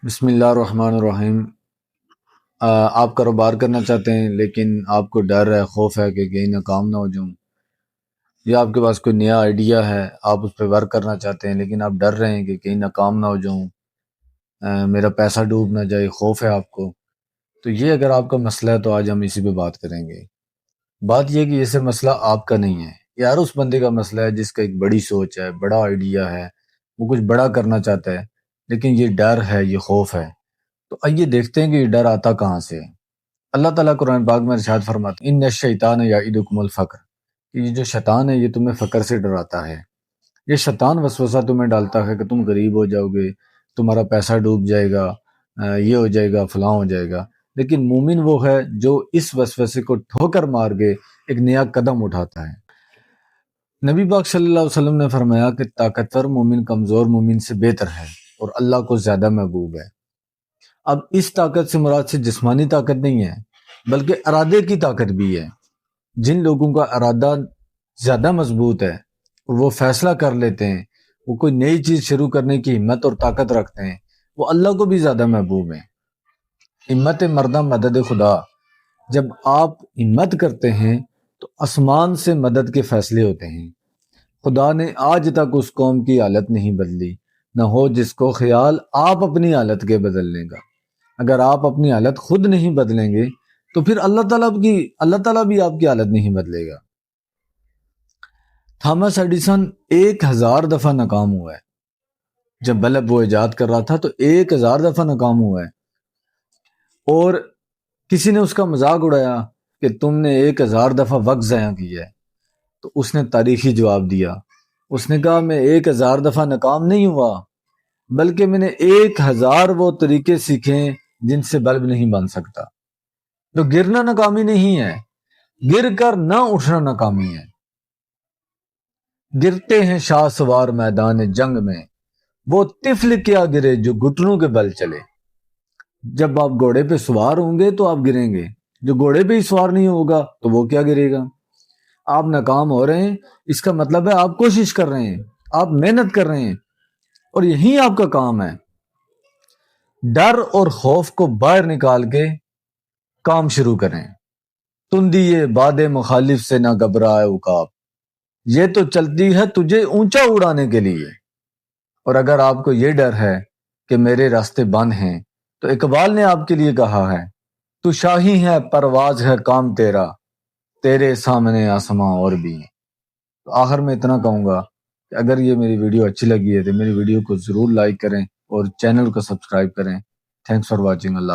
بسم اللہ الرحمن الرحیم۔ آپ کاروبار کرنا چاہتے ہیں لیکن آپ کو ڈر ہے، خوف ہے کہ کہیں ناکام نہ ہو جاؤں، یا آپ کے پاس کوئی نیا آئیڈیا ہے، آپ اس پہ ورک کرنا چاہتے ہیں لیکن آپ ڈر رہے ہیں کہ کہیں ناکام نہ ہو جاؤں، میرا پیسہ ڈوب نہ جائے، خوف ہے آپ کو، تو یہ اگر آپ کا مسئلہ ہے تو آج ہم اسی پہ بات کریں گے۔ بات یہ کہ یہ صرف مسئلہ آپ کا نہیں ہے، یہ ہر اس بندے کا مسئلہ ہے جس کا ایک بڑی سوچ ہے، بڑا آئیڈیا ہے، وہ کچھ بڑا کرنا چاہتا ہے لیکن یہ ڈر ہے، یہ خوف ہے۔ تو آئیے دیکھتے ہیں کہ یہ ڈر آتا کہاں سے ہے۔ اللہ تعالیٰ قرآن پاک میں ارشاد فرماتے ہیں ان الشیطان یعدکم الفقر، کہ یہ جو شیطان ہے یہ تمہیں فقر سے ڈراتا ہے۔ یہ شیطان وسوسہ تمہیں ڈالتا ہے کہ تم غریب ہو جاؤ گے، تمہارا پیسہ ڈوب جائے گا، یہ ہو جائے گا، فلاں ہو جائے گا۔ لیکن مومن وہ ہے جو اس وسوسے کو ٹھوکر مار کے ایک نیا قدم اٹھاتا ہے۔ نبی پاک صلی اللہ علیہ وسلم نے فرمایا کہ طاقتور مومن کمزور مومن سے بہتر ہے اور اللہ کو زیادہ محبوب ہے۔ اب اس طاقت سے مراد سے جسمانی طاقت نہیں ہے بلکہ ارادے کی طاقت بھی ہے۔ جن لوگوں کا ارادہ زیادہ مضبوط ہے اور وہ فیصلہ کر لیتے ہیں، وہ کوئی نئی چیز شروع کرنے کی ہمت اور طاقت رکھتے ہیں، وہ اللہ کو بھی زیادہ محبوب ہیں۔ ہمت مردہ مدد خدا، جب آپ ہمت کرتے ہیں تو آسمان سے مدد کے فیصلے ہوتے ہیں۔ خدا نے آج تک اس قوم کی حالت نہیں بدلی، نہ ہو جس کو خیال آپ اپنی حالت کے بدلنے کا۔ اگر آپ اپنی حالت خود نہیں بدلیں گے تو پھر اللہ تعالیٰ بھی آپ کی حالت نہیں بدلے گا۔ تھامس ایڈیسن 1000 دفعہ ناکام ہوا ہے۔ جب بلب وہ ایجاد کر رہا تھا تو 1000 دفعہ ناکام ہوا ہے، اور کسی نے اس کا مذاق اڑایا کہ تم نے 1000 دفعہ وقت ضائع کیا ہے، تو اس نے تاریخی جواب دیا۔ اس نے کہا میں 1000 دفعہ ناکام نہیں ہوا، بلکہ میں نے 1000 وہ طریقے سیکھے جن سے بلب نہیں بن سکتا۔ تو گرنا ناکامی نہیں ہے، گر کر نہ اٹھنا ناکامی ہے۔ گرتے ہیں شاہ سوار میدان جنگ میں، وہ طفل کیا گرے جو گھٹنوں کے بل چلے۔ جب آپ گھوڑے پہ سوار ہوں گے تو آپ گریں گے، جو گھوڑے پہ ہی سوار نہیں ہوگا تو وہ کیا گرے گا۔ آپ ناکام ہو رہے ہیں، اس کا مطلب ہے آپ کوشش کر رہے ہیں، آپ محنت کر رہے ہیں، اور یہی آپ کا کام ہے۔ ڈر اور خوف کو باہر نکال کے کام شروع کریں۔ تندیے باد مخالف سے نہ گھبرائے عقاب، یہ تو چلتی ہے تجھے اونچا اڑانے کے لیے۔ اور اگر آپ کو یہ ڈر ہے کہ میرے راستے بند ہیں تو اقبال نے آپ کے لیے کہا ہے تو شاہی ہے پرواز ہے کام تیرا، تیرے سامنے آسماں اور بھی ہیں۔ تو آخر میں اتنا کہوں گا کہ اگر یہ میری ویڈیو اچھی لگی ہے تو میری ویڈیو کو ضرور لائک کریں اور چینل کو سبسکرائب کریں۔ Thanks for watching. اللہ